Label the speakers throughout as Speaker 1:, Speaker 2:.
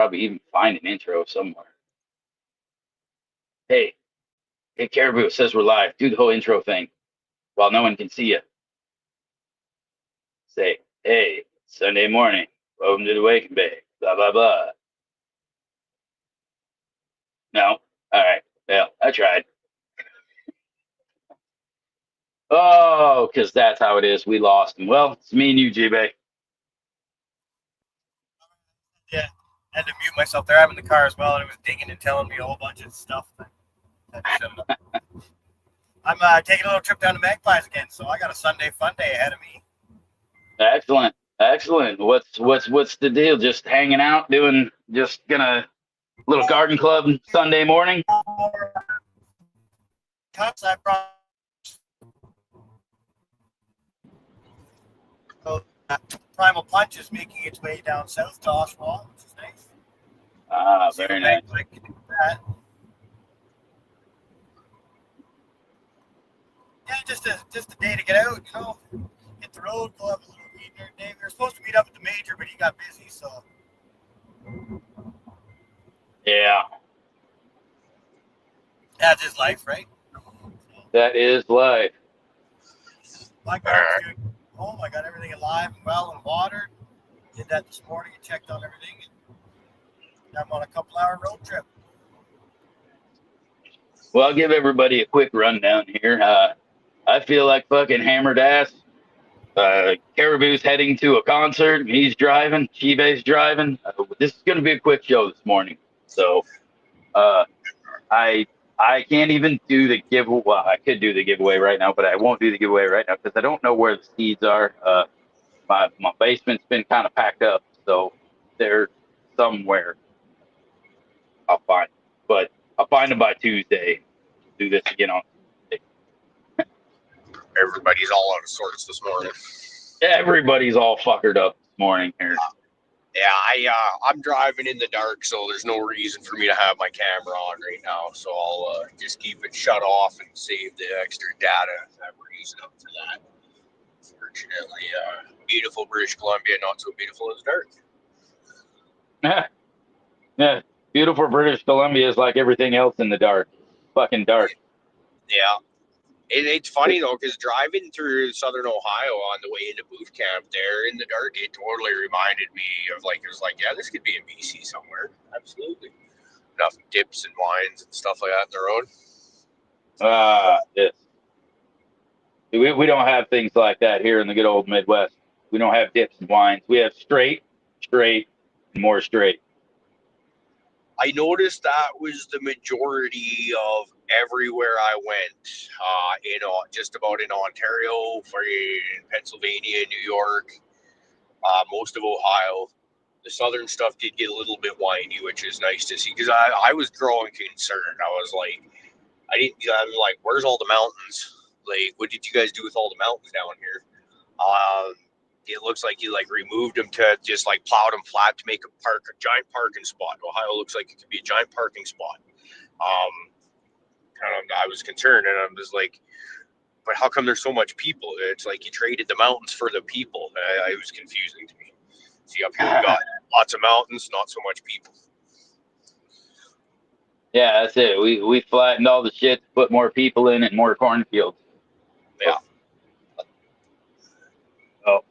Speaker 1: Probably even find an intro somewhere. Hey, hey, Caribou, it says we're live. Do the whole intro thing while no one can see you. Say, hey, Sunday morning. Welcome to the Wake and Bake. Blah, blah, blah. No? All right. Well, I tried. Oh, because that's how it is. We lost him. Well, it's me and you, G-Bay.
Speaker 2: Yeah, I had to mute myself there. I'm in the car as well, and it was dinging and telling me a whole bunch of stuff. I'm taking a little trip down to Magpies again, so I got a Sunday fun day ahead of me.
Speaker 1: Excellent. Excellent. What's the deal? Just hanging out, just gonna little garden club Sunday morning?
Speaker 2: Cups I brought. So, Primal Punch is making its way down south to Oshawa, which is nice.
Speaker 1: Ah, very nice.
Speaker 2: Yeah, just a day to get out, hit the road, go have a little meet there. Dave, we were supposed to meet up at the major, but he got busy, so.
Speaker 1: Yeah.
Speaker 2: That's his life, right?
Speaker 1: That is life.
Speaker 2: My garden's doing home. I got everything alive and well and watered. Did that this morning and checked on everything. I'm on a couple-hour road trip.
Speaker 1: Well, I'll give everybody a quick rundown here. I feel like fucking hammered ass. Caribou's heading to a concert. He's driving. Chibe's driving. This is going to be a quick show this morning. So I can't even do the giveaway. Well, I could do the giveaway right now, but I won't do the giveaway right now because I don't know where the seeds are. My basement's been kind of packed up, so they're somewhere. I'll find them. But I'll find them by Tuesday. Do this again on Tuesday.
Speaker 3: Everybody's all out of sorts this morning.
Speaker 1: Everybody's all fuckered up this morning here.
Speaker 3: Yeah, I'm driving in the dark, so there's no reason for me to have my camera on right now. So I'll just keep it shut off and save the extra data that we're using up for that. Fortunately, beautiful British Columbia, not so beautiful as dark.
Speaker 1: Yeah, beautiful British Columbia is like everything else in the dark. Fucking dark.
Speaker 3: Yeah. It's funny though, because driving through southern Ohio on the way into boot camp there in the dark, it totally reminded me of it was like, yeah, this could be in BC somewhere. Absolutely. Enough dips and wines and stuff like that in the road.
Speaker 1: Yes. We don't have things like that here in the good old Midwest. We don't have dips and wines. We have straight, and more straight.
Speaker 3: I noticed that was the majority of everywhere I went, just about in Ontario, in Pennsylvania, New York, most of Ohio. The southern stuff did get a little bit windy, which is nice to see because I was growing concerned. I was like, I'm like, where's all the mountains? Like, what did you guys do with all the mountains down here? It looks like you removed them to just plowed them flat to make a giant parking spot. Ohio looks like it could be a giant parking spot. I was concerned, and I'm just like, but how come there's so much people? It's like you traded the mountains for the people. It was confusing to me. See, up here we got lots of mountains, not so much people.
Speaker 1: Yeah, that's it. We flattened all the shit to put more people in and more cornfields.
Speaker 3: Yeah.
Speaker 1: Oh.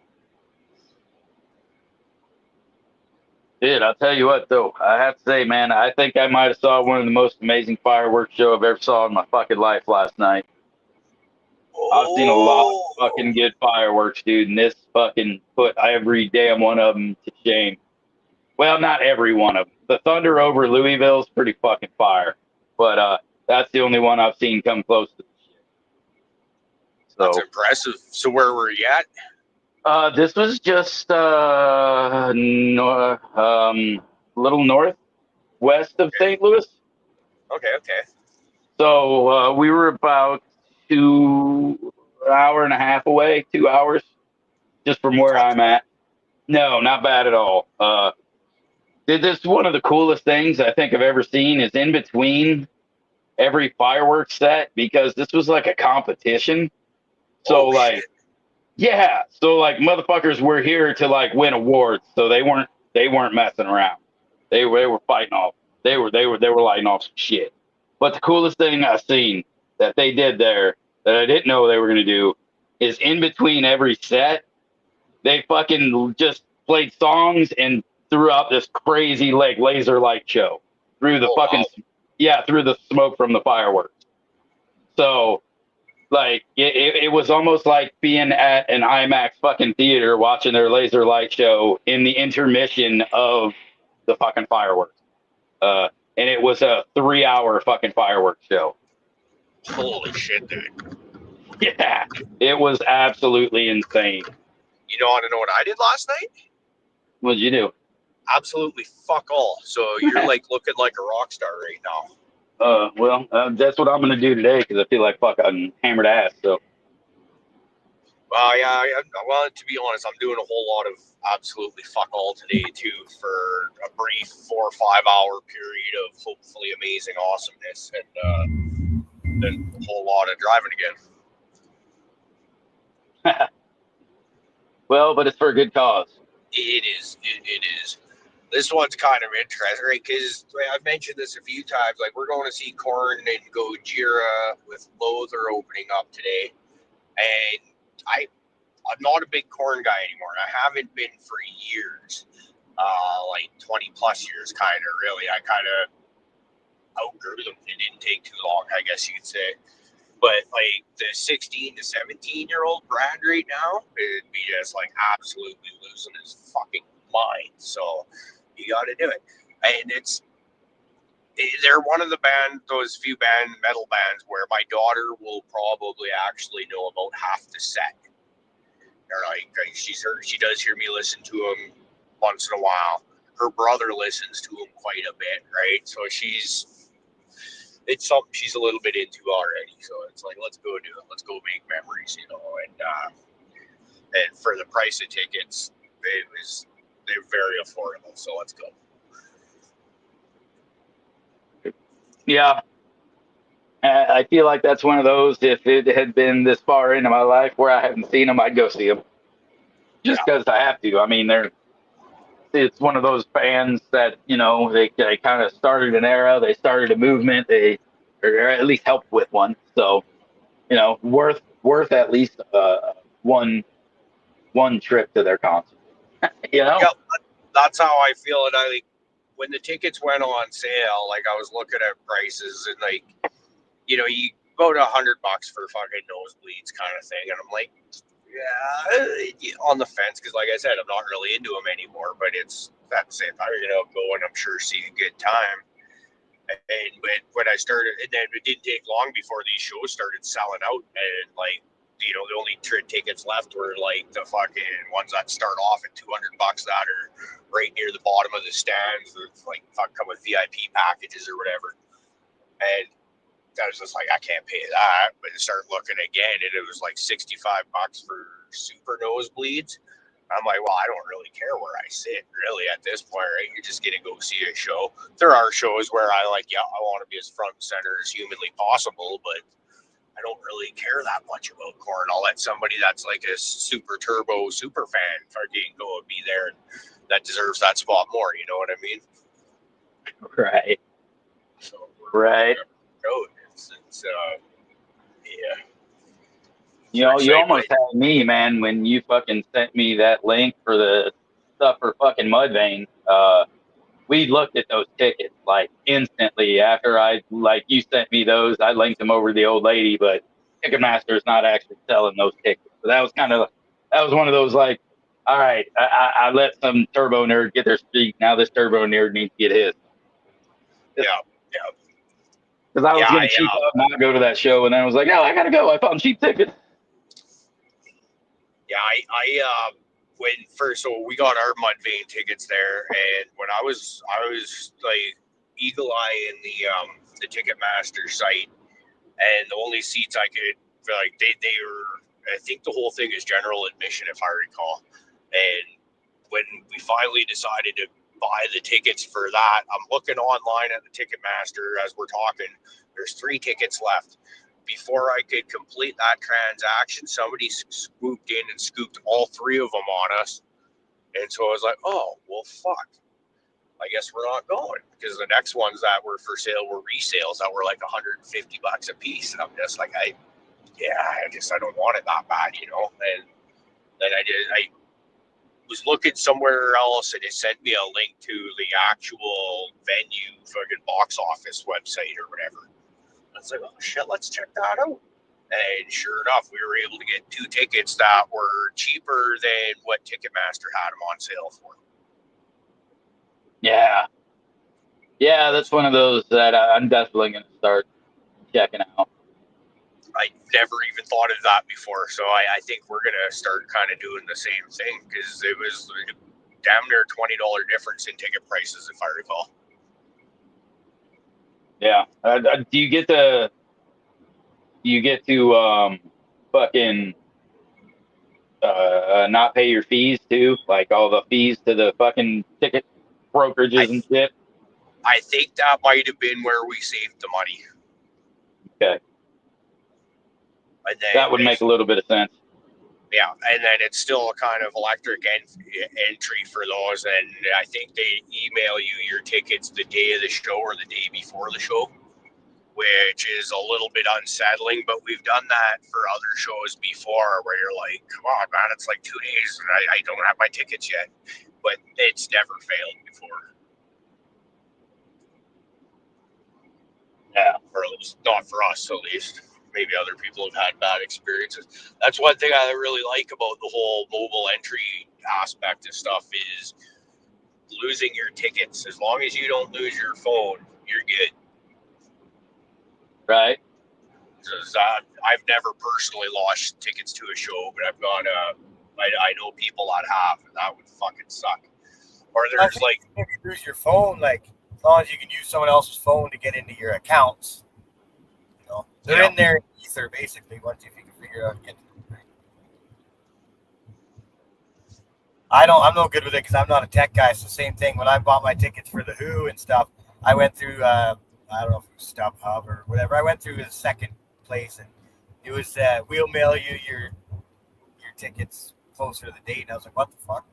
Speaker 1: Dude, I'll tell you what, though. I have to say, man, I think I might have saw one of the most amazing fireworks show I've ever saw in my fucking life last night. I've seen a lot of fucking good fireworks, dude, and this fucking put every damn one of them to shame. Well, not every one of them. The thunder over Louisville is pretty fucking fire, but that's the only one I've seen come close to the shit. So,
Speaker 3: that's impressive. So where were you at?
Speaker 1: This was just a little northwest of St. Louis.
Speaker 3: Okay.
Speaker 1: So we were about 2 hour and a half away, 2 hours, just from where I'm at. No, not bad at all. This is one of the coolest things I think I've ever seen is in between every fireworks set, because this was like a competition. So
Speaker 3: shit.
Speaker 1: yeah, so motherfuckers were here to win awards, so they weren't messing around. They were fighting off. They were lighting off some shit. But the coolest thing I seen that they did there that I didn't know they were gonna do is in between every set, they fucking just played songs and threw out this crazy like laser light show through the fucking through the smoke from the fireworks. So like it was almost like being at an IMAX fucking theater watching their laser light show in the intermission of the fucking fireworks. And it was a 3-hour fucking fireworks show.
Speaker 3: Holy shit, dude.
Speaker 1: Yeah, it was absolutely insane.
Speaker 3: You don't want to know what I did last night?
Speaker 1: What did you do?
Speaker 3: Absolutely fuck all. So you're like looking like a rock star right now.
Speaker 1: Well, that's what I'm gonna do today because I feel like fucking hammered ass. So.
Speaker 3: Well, yeah. Well, to be honest, I'm doing a whole lot of absolutely fuck all today too for a brief 4 or 5 hour period of hopefully amazing awesomeness, and then a whole lot of driving again.
Speaker 1: Well, but it's for a good cause.
Speaker 3: It is. It is. This one's kind of interesting, right? Because I've mentioned this a few times. Like, we're going to see Korn and Gojira with Loather opening up today. And I'm not a big Korn guy anymore. I haven't been for years. Like 20 plus years, kind of, really. I kind of outgrew them. It didn't take too long, I guess you could say. But like the 16 to 17-year-old Brad right now, it'd be just like absolutely losing his fucking mind. So you got to do it. And they're one of the those few metal bands where my daughter will probably actually know about half the set. Or like she does hear me listen to them once in a while. Her brother listens to them quite a bit, right? So it's something she's a little bit into already. So it's like, let's go do it. Let's go make memories, you know. And for the price of tickets, they're very affordable. So let's go.
Speaker 1: Yeah. I feel like that's one of those, if it had been this far into my life where I haven't seen them, I'd go see them. Just because I have to. I mean, it's one of those bands that, you know, they kind of started an era, they started a movement, or at least helped with one. So, you know, worth at least one trip to their concert. You know?
Speaker 3: Yep, that's how I feel. And I when the tickets went on sale, like I was looking at prices and like, you know, you go to $100 for fucking nosebleeds kind of thing. And I'm like, yeah, on the fence. Cause like I said, I'm not really into them anymore, but it's at the same time, you know, go and I'm sure see a good time. And when I started, and then it didn't take long before these shows started selling out. And like, you know, the only tickets left were like the fucking ones that start off at $200 that are right near the bottom of the stands. It's like come with VIP packages or whatever. And I was just like, I can't pay that. But I started looking again, and it was like $65 for super nosebleeds. I'm like, well, I don't really care where I sit, really, at this point, right? You're just going to go see a show. There are shows where I like, yeah, I want to be as front and center as humanly possible, but I don't really care that much about Korn. I'll let somebody that's like a super turbo super fan fucking go and be there, and that deserves that spot more. You know what I mean?
Speaker 1: Right.
Speaker 3: So
Speaker 1: right.
Speaker 3: It's yeah.
Speaker 1: You know, you almost had me, man, when you fucking sent me that link for the stuff for fucking Mudvayne. We looked at those tickets like instantly after you sent me those. I linked them over to the old lady, but Ticketmaster is not actually selling those tickets. So that was one of those like, all right, I let some turbo nerd get their streak. Now this turbo nerd needs to get his.
Speaker 3: Yeah.
Speaker 1: Because I was going to cheap up, not go to that show, and then I was like, no, I gotta go. I found cheap tickets.
Speaker 3: Yeah, I so we got our Mudvayne tickets there, and when I was like eagle eye in the Ticketmaster site, and the only seats I could like they were, I think the whole thing is general admission if I recall, and when we finally decided to buy the tickets for that, I'm looking online at the Ticketmaster as we're talking. There's 3 tickets left. Before I could complete that transaction, somebody swooped in and scooped all 3 of them on us. And so I was like, oh, well, fuck. I guess we're not going, because the next ones that were for sale were resales that were like $150 a piece. And I'm just like, I don't want it that bad, you know. And then I was looking somewhere else, and it sent me a link to the actual venue fucking box office website or whatever. I was like, oh shit, let's check that out. And sure enough, we were able to get 2 tickets that were cheaper than what Ticketmaster had them on sale for.
Speaker 1: Yeah. Yeah, that's one of those that I'm definitely going to start checking out.
Speaker 3: I never even thought of that before, so I think we're going to start kind of doing the same thing, because it was damn near $20 difference in ticket prices, if I recall.
Speaker 1: Yeah. Do you get to fucking not pay your fees too? Like all the fees to the fucking ticket brokerages and shit?
Speaker 3: I think that might have been where we saved the money.
Speaker 1: Okay.
Speaker 3: And then
Speaker 1: That would make a little bit of sense.
Speaker 3: Yeah, and then it's still a kind of electric entry for those, and I think they email you your tickets the day of the show or the day before the show, which is a little bit unsettling, but we've done that for other shows before where you're like, come on, man, it's like 2 days and I don't have my tickets yet, but it's never failed before.
Speaker 1: Yeah.
Speaker 3: Or at least not for us, at least. Maybe other people have had bad experiences. That's one thing I really like about the whole mobile entry aspect of stuff is losing your tickets. As long as you don't lose your phone, you're good.
Speaker 1: Right.
Speaker 3: Because I've never personally lost tickets to a show, but I've got I know people that have, and that would fucking suck. Or there's like,
Speaker 2: if you lose your phone, like as long as you can use someone else's phone to get into your accounts, you know, they're in their ether basically. Once if you can figure out get. I'm no good with it because I'm not a tech guy. So same thing when I bought my tickets for the Who and stuff. I went through I don't know if it was StubHub or whatever. I went through the second place, and it was we'll mail you your tickets closer to the date. And I was like, what the fuck?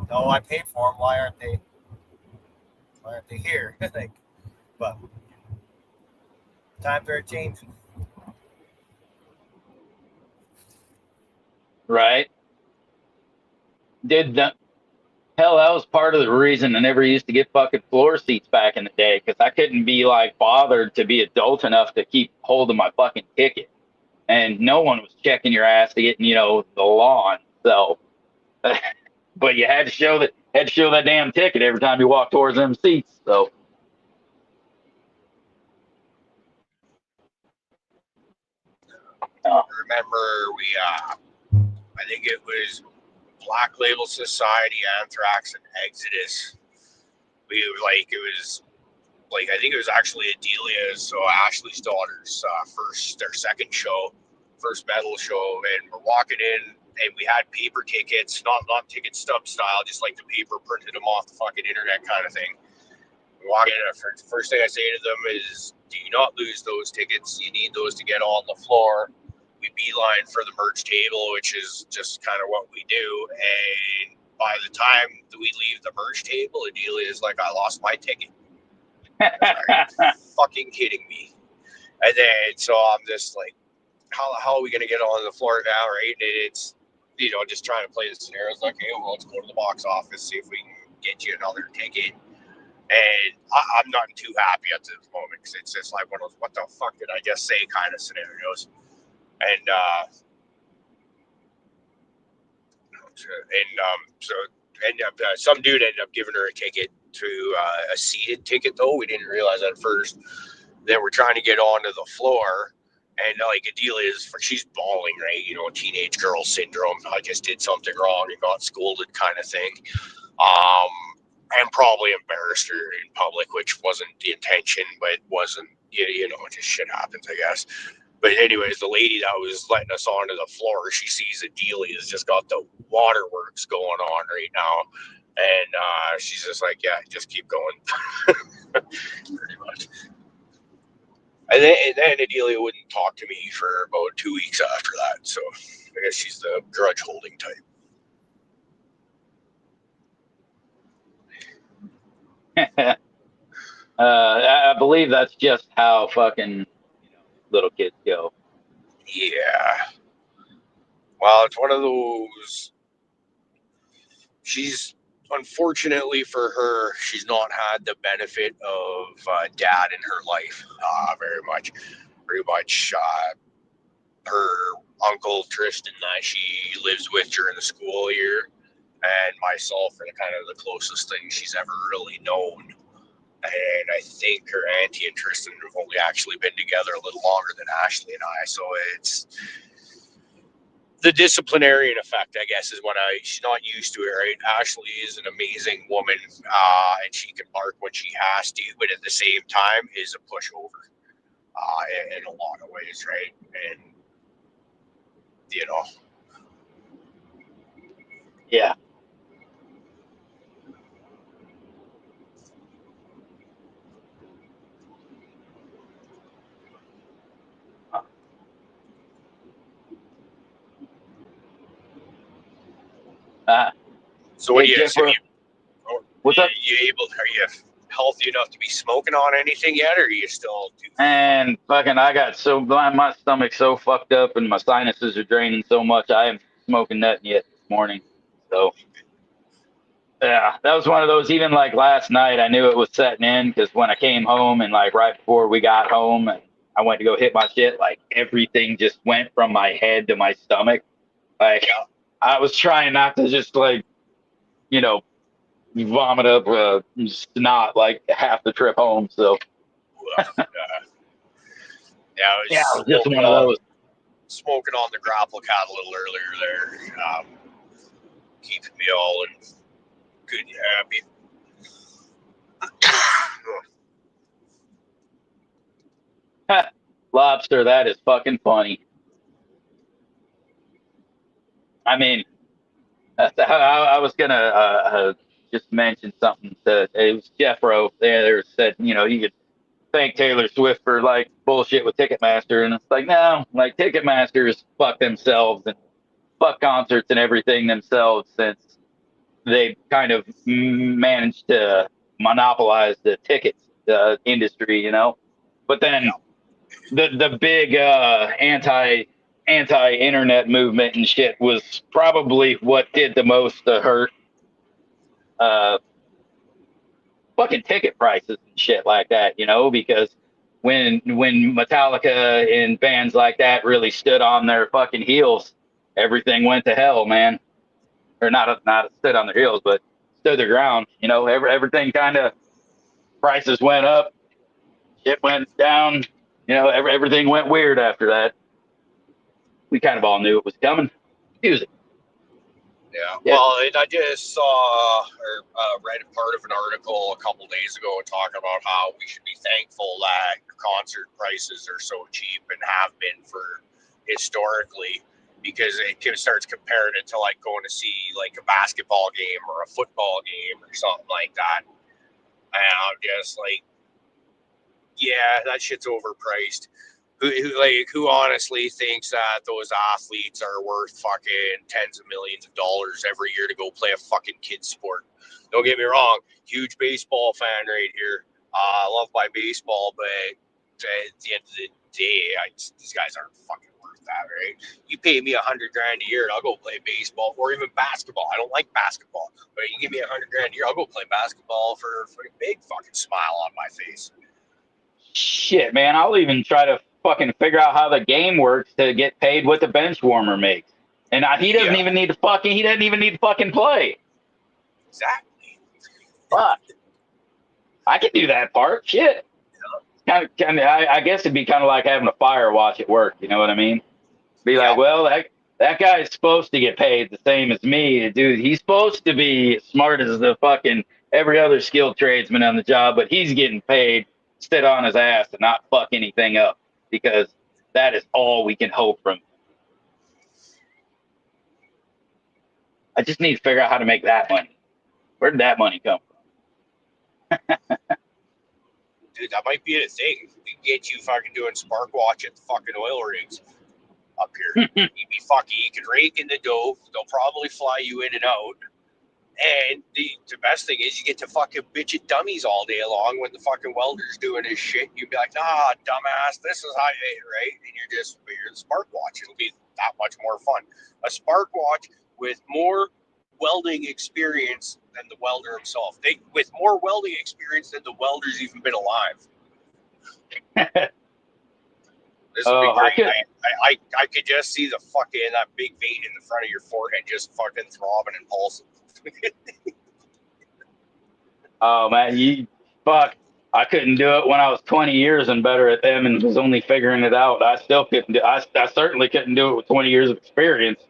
Speaker 2: No, I paid for them. Why aren't they here? Like, but times are changing.
Speaker 1: Right. Hell, that was part of the reason I never used to get fucking floor seats back in the day, because I couldn't be like bothered to be adult enough to keep hold of my fucking ticket, and no one was checking your ass to get the lawn. So, but you had to show that damn ticket every time you walk towards them seats. So.
Speaker 3: remember I think it was Black Label Society, Anthrax, and Exodus. I think it was actually Adelia's, so Ashley's daughter's second metal show, and we're walking in, and we had paper tickets, not ticket stub style, just like the paper printed them off the fucking internet kind of thing. We walk in, and first thing I say to them is, do you not lose those tickets? You need those to get on the floor. We beeline for the merch table, which is just kind of what we do. And by the time we leave the merch table, Adelia is like, I lost my ticket. Are you fucking kidding me? And then, so I'm just like, how are we going to get on the floor now, right? And it's, just trying to play the scenarios. Like, hey, well, let's go to the box office, see if we can get you another ticket. And I'm not too happy at this moment, because it's just like one of those, what the fuck did I just say kind of scenarios. And so some dude ended up giving her a ticket to a seated ticket, though. We didn't realize that at first. Then we're trying to get onto the floor, and like Adelia's, she's bawling, right? Teenage girl syndrome. I just did something wrong and got scolded, kind of thing. And probably embarrassed her in public, which wasn't the intention, but wasn't, just shit happens, I guess. But anyways, the lady that was letting us onto the floor, she sees Adelia's just got the waterworks going on right now. And she's just like, yeah, just keep going. Pretty much. And then Adelia wouldn't talk to me for about 2 weeks after that. So I guess she's the grudge holding type.
Speaker 1: I believe that's just how fucking little kids go.
Speaker 3: Yeah. Well, it's one of those. She's unfortunately for her, she's not had the benefit of dad in her life very much. Very much. Her uncle Tristan that she lives with during the school year, and myself are kind of the closest thing she's ever really known. And I think her auntie and Tristan have only actually been together a little longer than Ashley and I. So it's the disciplinarian effect, I guess, is what she's not used to it, right? Ashley is an amazing woman, and she can bark when she has to, but at the same time is a pushover in a lot of ways, right? And, you know.
Speaker 1: Yeah.
Speaker 3: So what do
Speaker 1: Hey,
Speaker 3: you,
Speaker 1: Jeff, what's up?
Speaker 3: are you healthy enough to be smoking on anything yet, or are you still too?
Speaker 1: And fucking, I got so my stomach's so fucked up and my sinuses are draining so much. I haven't smoking nothing yet this morning. So yeah, that was one of those. Even like last night, I knew it was setting in because when I came home and like right before we got home and I went to go hit my shit, like everything just went from my head to my stomach. Like I was trying not to just like, you know, vomit up snot like half the trip home. So
Speaker 3: Yeah,
Speaker 1: it was just one of those.
Speaker 3: Smoking on the grapple cat a little earlier there, keeping me all in good and happy.
Speaker 1: Lobster, that is fucking funny. I mean, I was gonna just mention something that it was Jeffro there said, you know, you could thank Taylor Swift for like bullshit with Ticketmaster, and it's like no, like Ticketmasters fuck themselves and fuck concerts and everything themselves since they kind of managed to monopolize the tickets industry, you know. But then the big anti-internet movement and shit was probably what did the most to hurt fucking ticket prices and shit like that, you know, because when Metallica and bands like that really stood on their fucking heels, everything went to hell, man. Or not stood on their heels, but stood their ground. You know, everything kind of prices went up, shit went down. You know, everything went weird after that. We kind of all knew it was coming. Music.
Speaker 3: Yeah. Well, I just saw or read part of an article a couple days ago talking about how we should be thankful that concert prices are so cheap and have been for historically, because it starts comparing it to like going to see like a basketball game or a football game or something like that. And I'm just like, yeah, that shit's overpriced. Who honestly thinks that those athletes are worth fucking tens of millions of dollars every year to go play a fucking kid sport? Don't get me wrong, huge baseball fan right here. I love my baseball, but at the end of the day, these guys aren't fucking worth that, right? You pay me $100,000 a year, and I'll go play baseball or even basketball. I don't like basketball, but you give me $100,000 a year, I'll go play basketball for a big fucking smile on my face.
Speaker 1: Shit, man, I'll even try to fucking figure out how the game works to get paid what the bench warmer makes. And he doesn't even need to fucking play.
Speaker 3: Exactly.
Speaker 1: Fuck. I could do that part. Shit. Kind of. I guess it'd be kind of like having a fire watch at work. You know what I mean? Be like, well, that guy's supposed to get paid the same as me, dude. He's supposed to be smart as the fucking every other skilled tradesman on the job, but he's getting paid to sit on his ass and not fuck anything up because that is all we can hope from. I just need to figure out how to make that money. Where did that money come from?
Speaker 3: Dude, that might be a thing. We can get you fucking doing spark watch at the fucking oil rigs up here. You could rake in the dough. They'll probably fly you in and out. And the best thing is you get to fucking bitch at dummies all day long when the fucking welder's doing his shit. You'd be like, nah, dumbass, this is how you, right? And you're the spark watch. It'll be that much more fun. A spark watch with more welding experience than the welder himself. With more welding experience than the welder's even been alive. This would be great. I could just see the fucking that big vein in the front of your forehead just fucking throbbing and pulsing.
Speaker 1: Oh man, fuck! I couldn't do it when I was 20 years and better at them, and was only figuring it out. I still couldn't do. I certainly couldn't do it with 20 years of experience.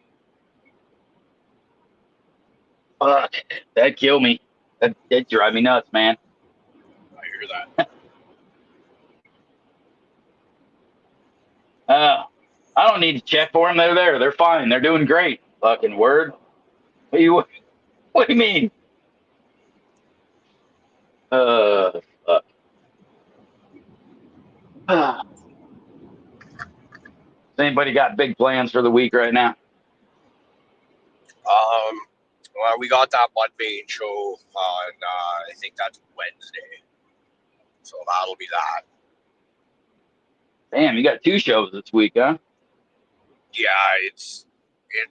Speaker 1: Fuck, that'd kill me. That'd drive me nuts, man.
Speaker 3: I hear that.
Speaker 1: I don't need to check for them. They're there. They're fine. They're doing great. Fucking word. What do you mean? Fuck. Has anybody got big plans for the week right now?
Speaker 3: Well, we got that Mudvayne show on, I think that's Wednesday. So that'll be that.
Speaker 1: Damn, you got 2 shows this week, huh?
Speaker 3: Yeah, it's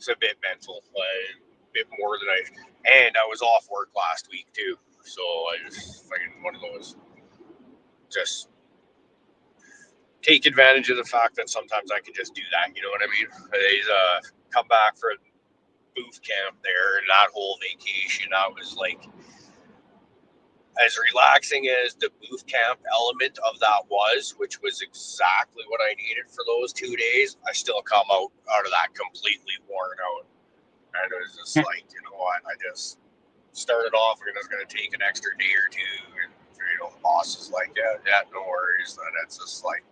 Speaker 3: a bit mental, a bit more than and I was off work last week too. So I just fucking one of those, just take advantage of the fact that sometimes I can just do that. You know what I mean? I come back for booth camp there, and that whole vacation, I was like, as relaxing as the booth camp element of that was, which was exactly what I needed for those 2 days, I still come out of that completely worn out. And it was just like, you know what, I just started off and I was going to take an extra day or two, and the boss is like, yeah, no worries. And it's just like,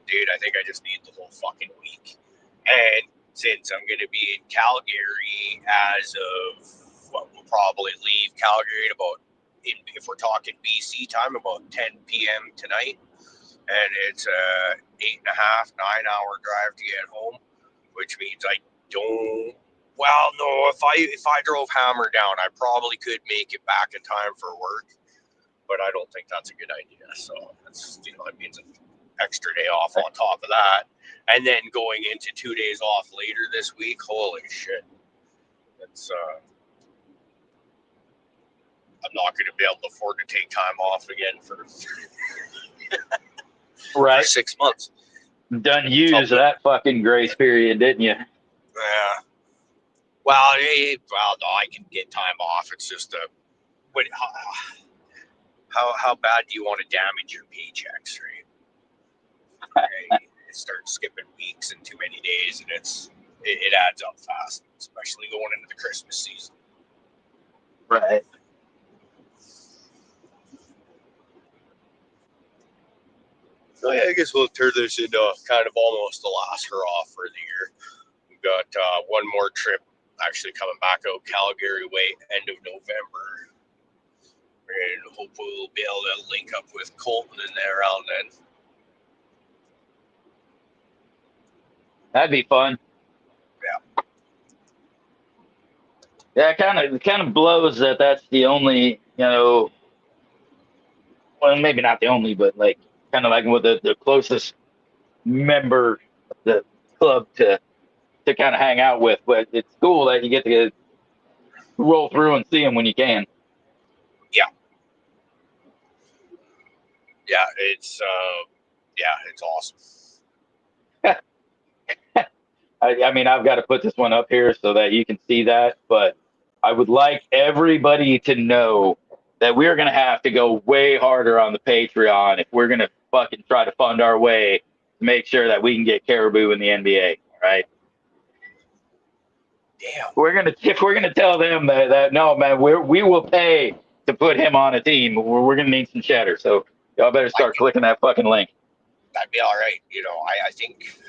Speaker 3: dude, I think I just need the whole fucking week. And since I'm going to be in Calgary as of what, we'll probably leave Calgary at about, if we're talking BC time, about 10 p.m. tonight, and it's a 8.5, 9-hour drive to get home, which means I don't. Well, no, if I drove hammer down, I probably could make it back in time for work, but I don't think that's a good idea. So that's, it means an extra day off on top of that, and then going into 2 days off later this week. Holy shit! It's I'm not going to be able to afford to take time off again for
Speaker 1: Right.
Speaker 3: for 6 months.
Speaker 1: Done used that fucking grace period, didn't you?
Speaker 3: Yeah. Well, no, I can get time off. It's just how bad do you want to damage your paychecks, right? You start skipping weeks and too many days, and it adds up fast, especially going into the Christmas season.
Speaker 1: Right.
Speaker 3: So yeah, I guess we'll turn this into kind of almost the last hurrah for the year. We've got one more trip actually coming back out Calgary way end of November, and hopefully we'll be able to link up with Colton in there around then.
Speaker 1: That'd be fun.
Speaker 3: Yeah.
Speaker 1: Yeah, it kind of blows that that's the only, well, maybe not the only, but like kind of like with the closest member of the club to kind of hang out with. But it's cool that you get to roll through and see them when you can.
Speaker 3: Yeah. Yeah, it's awesome.
Speaker 1: I mean, I've got to put this one up here so that you can see that, but I would like everybody to know that we're going to have to go way harder on the Patreon if we're going to fucking try to fund our way to make sure that we can get Caribou in the NBA, right?
Speaker 3: Damn.
Speaker 1: If we're gonna tell them that no, man, we will pay to put him on a team. We're gonna need some cheddar, so y'all better start clicking that fucking link.
Speaker 3: That'd be all right. I think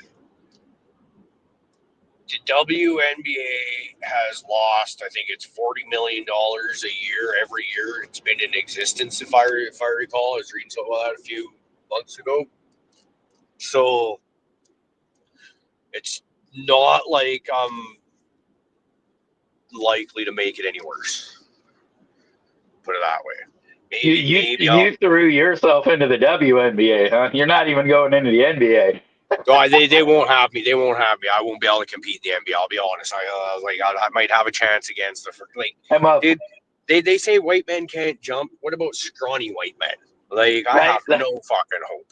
Speaker 3: the WNBA has lost, I think it's $40 million a year every year it's been in existence, if I recall. I was reading something about that a few months ago. So it's not like I'm likely to make it any worse. put it that way. Maybe
Speaker 1: You threw yourself into the WNBA, huh? You're not even going into the NBA.
Speaker 3: No, they won't have me. They won't have me. I won't be able to compete in the NBA. I'll be honest. I might have a chance against they say white men can't jump. What about scrawny white men? Like I have no fucking hope.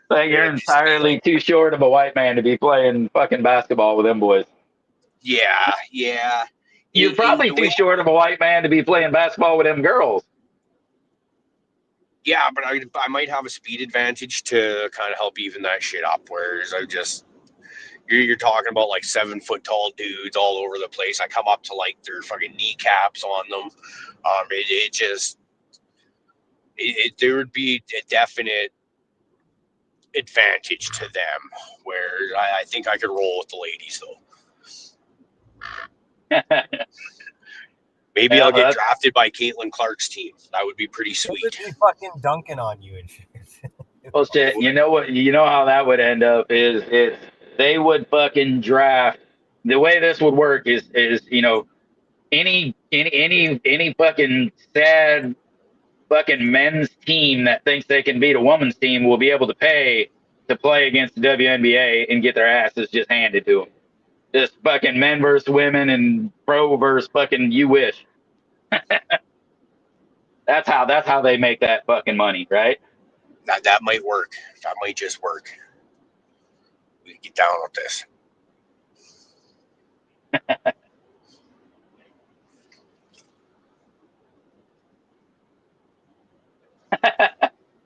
Speaker 1: Like you're entirely too short of a white man to be playing fucking basketball with them boys.
Speaker 3: Yeah.
Speaker 1: You're probably too short of a white man to be playing basketball with them girls.
Speaker 3: Yeah, but I might have a speed advantage to kind of help even that shit up. Whereas you're talking about like 7 foot tall dudes all over the place. I come up to like their fucking kneecaps on them. There would be a definite advantage to them. Where I think I could roll with the ladies though. Maybe I'll get drafted by Caitlin Clark's team. That would be pretty sweet.
Speaker 2: Would be fucking dunking on you and shit.
Speaker 1: Well, shit. You know what? You know how that would end up is they would fucking draft. The way this would work is any fucking sad fucking men's team that thinks they can beat a woman's team will be able to pay to play against the WNBA and get their asses just handed to them. Just fucking men versus women and pro versus fucking you wish. That's how they make that fucking money, right?
Speaker 3: That might work. That might just work. We can get down with this.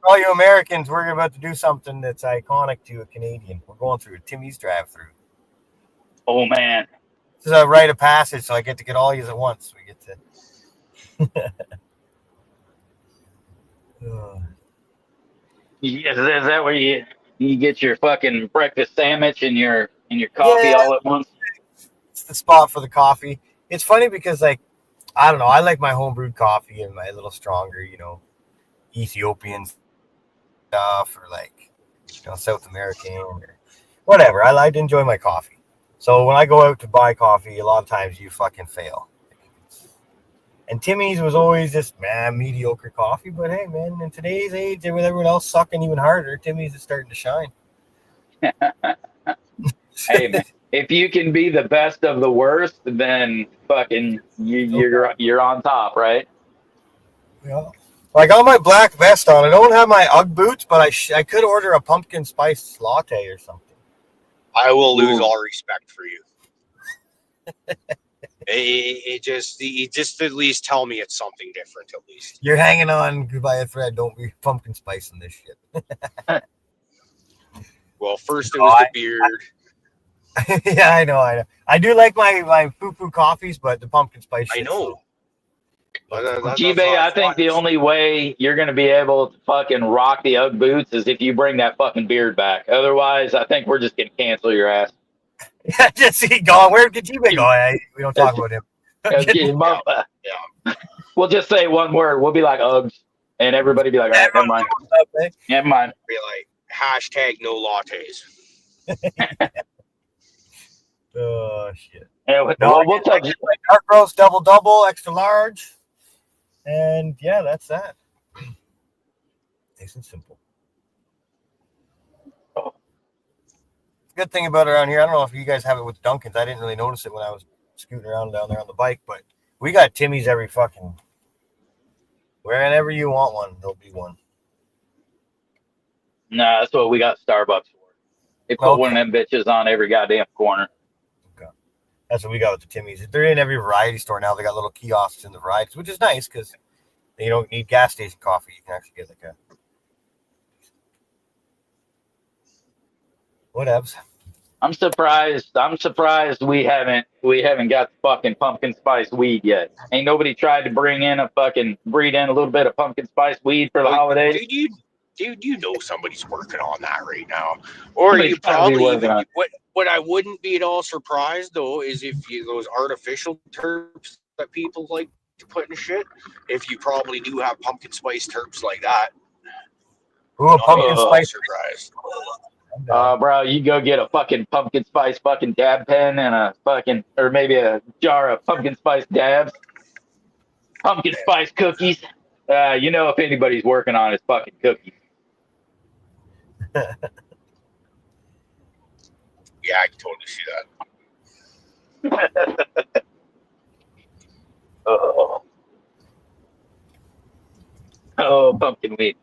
Speaker 2: All you Americans, we're about to do something that's iconic to a Canadian. We're going through a Timmy's drive-through.
Speaker 1: Oh man,
Speaker 2: this is a rite of passage, so I get to get all yous at once. We get to.
Speaker 1: Is that where you get your fucking breakfast sandwich and your coffee all at once?
Speaker 2: It's the spot for the coffee. It's funny because I don't know. I like my homebrewed coffee and my little stronger, Ethiopian stuff or South American or whatever. I like to enjoy my coffee. So when I go out to buy coffee, a lot of times you fucking fail. And Timmy's was always just, mediocre coffee. But hey, man, in today's age, with everyone else sucking even harder, Timmy's is starting to shine.
Speaker 1: Hey, man, if you can be the best of the worst, then fucking you're on top, right?
Speaker 2: Yeah. Well, I got my black vest on. I don't have my Ugg boots, but I could order a pumpkin spice latte or something.
Speaker 3: I will lose all respect for you. It just at least tell me it's something different. At least
Speaker 2: you're hanging on by a thread. Don't be pumpkin spice in this shit.
Speaker 3: Well, first it was the beard.
Speaker 2: Yeah, I know. I do like my poo-poo coffees, but the pumpkin spice.
Speaker 3: I know.
Speaker 1: G-Bay, I think the only way you're going to be able to fucking rock the Ugg boots is if you bring that fucking beard back. Otherwise, I think we're just going to cancel your ass.
Speaker 2: Yeah, just see going. Where did G-Bay go? We don't talk about him.
Speaker 3: Yeah.
Speaker 1: We'll just say one word. We'll be like Uggs, and everybody be like, all right, never mind. Never mind.
Speaker 3: Be like, hashtag no lattes.
Speaker 2: Oh, shit.
Speaker 1: Yeah, we'll touch it.
Speaker 2: Dark roast, double, extra large. And yeah, that's that. Nice and simple. Good thing about around here, I don't know if you guys have it with Dunkin's. I didn't really notice it when I was scooting around down there on the bike, but we got Timmy's every fucking. Wherever you want one, there'll be one.
Speaker 1: Nah, that's what we got Starbucks for. They put one of them bitches on every goddamn corner.
Speaker 2: Okay. That's what we got with the Timmy's. They're in every variety store now. They got little kiosks in the varieties, which is nice because you don't need gas station coffee. You can actually get like a. Whatevs.
Speaker 1: I'm surprised we haven't got the fucking pumpkin spice weed yet. Ain't nobody tried to breed in a little bit of pumpkin spice weed for the holidays.
Speaker 3: Dude, you know somebody's working on that right now. Or you probably even, what I wouldn't be at all surprised though is if those artificial terps that people like to put in shit, if you probably do have pumpkin spice terps like that.
Speaker 2: Ooh, pumpkin spice
Speaker 3: surprise.
Speaker 1: Bro, you go get a fucking pumpkin spice fucking dab pen and or maybe a jar of pumpkin spice dabs. Pumpkin spice cookies. You know, if anybody's working on his fucking cookies.
Speaker 3: Yeah, I can totally see that.
Speaker 1: Oh, pumpkin weed.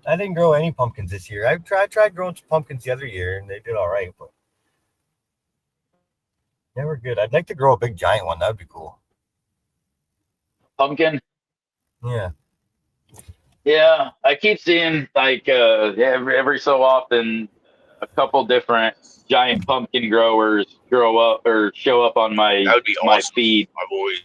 Speaker 2: I didn't grow any pumpkins this year. I tried growing some pumpkins the other year, and they did all right, but they were good. I'd like to grow a big giant one. That would be cool.
Speaker 1: Pumpkin?
Speaker 2: Yeah.
Speaker 1: Yeah, I keep seeing like every so often a couple different giant pumpkin growers grow up or show up on my
Speaker 3: That would be
Speaker 1: my
Speaker 3: awesome.
Speaker 1: feed.
Speaker 3: I've always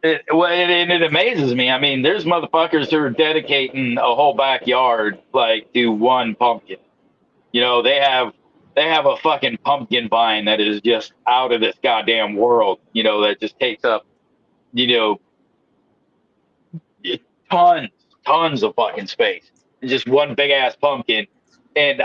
Speaker 1: It amazes me. I mean, there's motherfuckers who are dedicating a whole backyard like to one pumpkin. You know, they have a fucking pumpkin vine that is just out of this goddamn world. You know, that just takes up, you know, tons of fucking space. Just one big ass pumpkin, and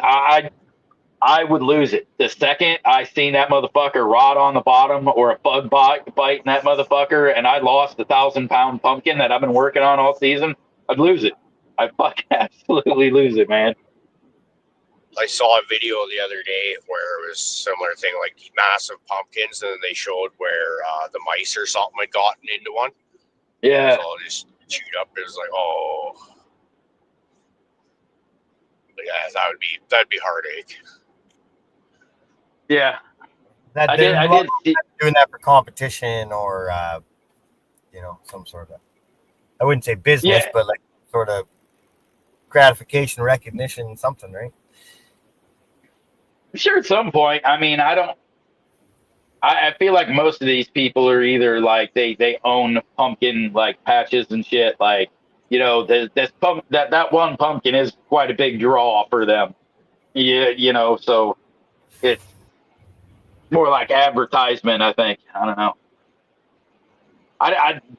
Speaker 1: I would lose it the second I seen that motherfucker rot on the bottom or a bug biting that motherfucker, and I lost 1,000-pound pumpkin that I've been working on all season. I'd lose it. I'd fucking absolutely lose it, man.
Speaker 3: I saw a video the other day where it was a similar thing, like massive pumpkins, and then they showed where the mice or something had gotten into one.
Speaker 1: Yeah.
Speaker 3: So it just chewed up. It was like, oh, but yeah, that'd be heartache.
Speaker 1: Yeah.
Speaker 2: I
Speaker 1: did see,
Speaker 2: doing that for competition or you know, some sort of, I wouldn't say business, but like sort of gratification, recognition, something, right?
Speaker 1: I'm sure at some point. I mean, I feel like most of these people are either like they own pumpkin like patches and shit. Like, you know, that one pumpkin is quite a big draw for them. Yeah, you know, so it's more like advertisement, I think. I don't know.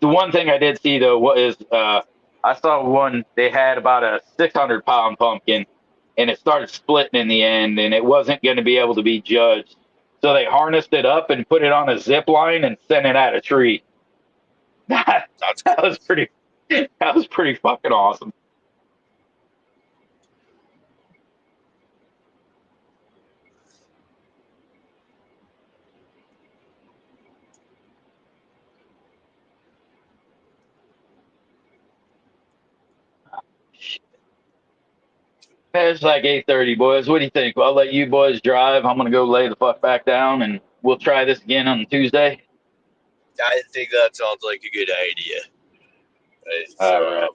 Speaker 1: The one thing I did see though was I saw one. They had about a 600-pound pumpkin, and it started splitting in the end, and it wasn't going to be able to be judged. So they harnessed it up and put it on a zip line and sent it at a tree. That was pretty fucking awesome. It's like 8:30, boys. What do you think? Well, I'll let you boys drive. I'm gonna go lay the fuck back down, and we'll try this again on Tuesday.
Speaker 3: I think that sounds like a good idea.
Speaker 1: All right.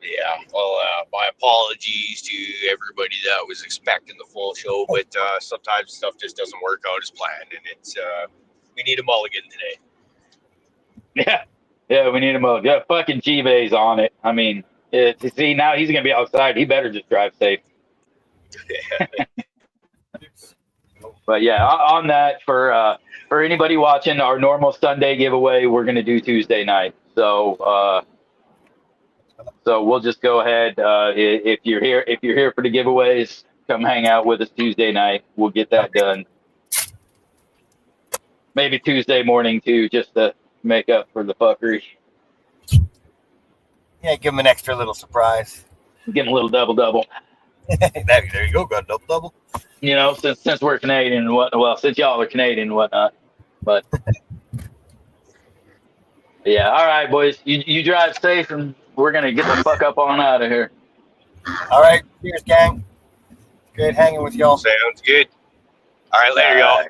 Speaker 3: Yeah. Well, my apologies to everybody that was expecting the full show, but sometimes stuff just doesn't work out as planned, and it's we need a mulligan today.
Speaker 1: Yeah, we need him. Yeah, fucking G-Bay's on it. I mean, see, now he's gonna be outside. He better just drive safe. But yeah, on that, for anybody watching our normal Sunday giveaway, we're gonna do Tuesday night. So we'll just go ahead. If you're here for the giveaways, come hang out with us Tuesday night. We'll get that done. Maybe Tuesday morning too, just to make up for the fuckery.
Speaker 2: Yeah, give them an extra little surprise.
Speaker 1: Getting a little double.
Speaker 2: There you go, got a double.
Speaker 1: You know, since we're Canadian and what, since y'all are Canadian and whatnot. But yeah, all right, boys. You drive safe, and we're gonna get the fuck up on out of here.
Speaker 2: All right, cheers, gang. Great hanging with y'all.
Speaker 3: Sounds good. All right, later, y'all.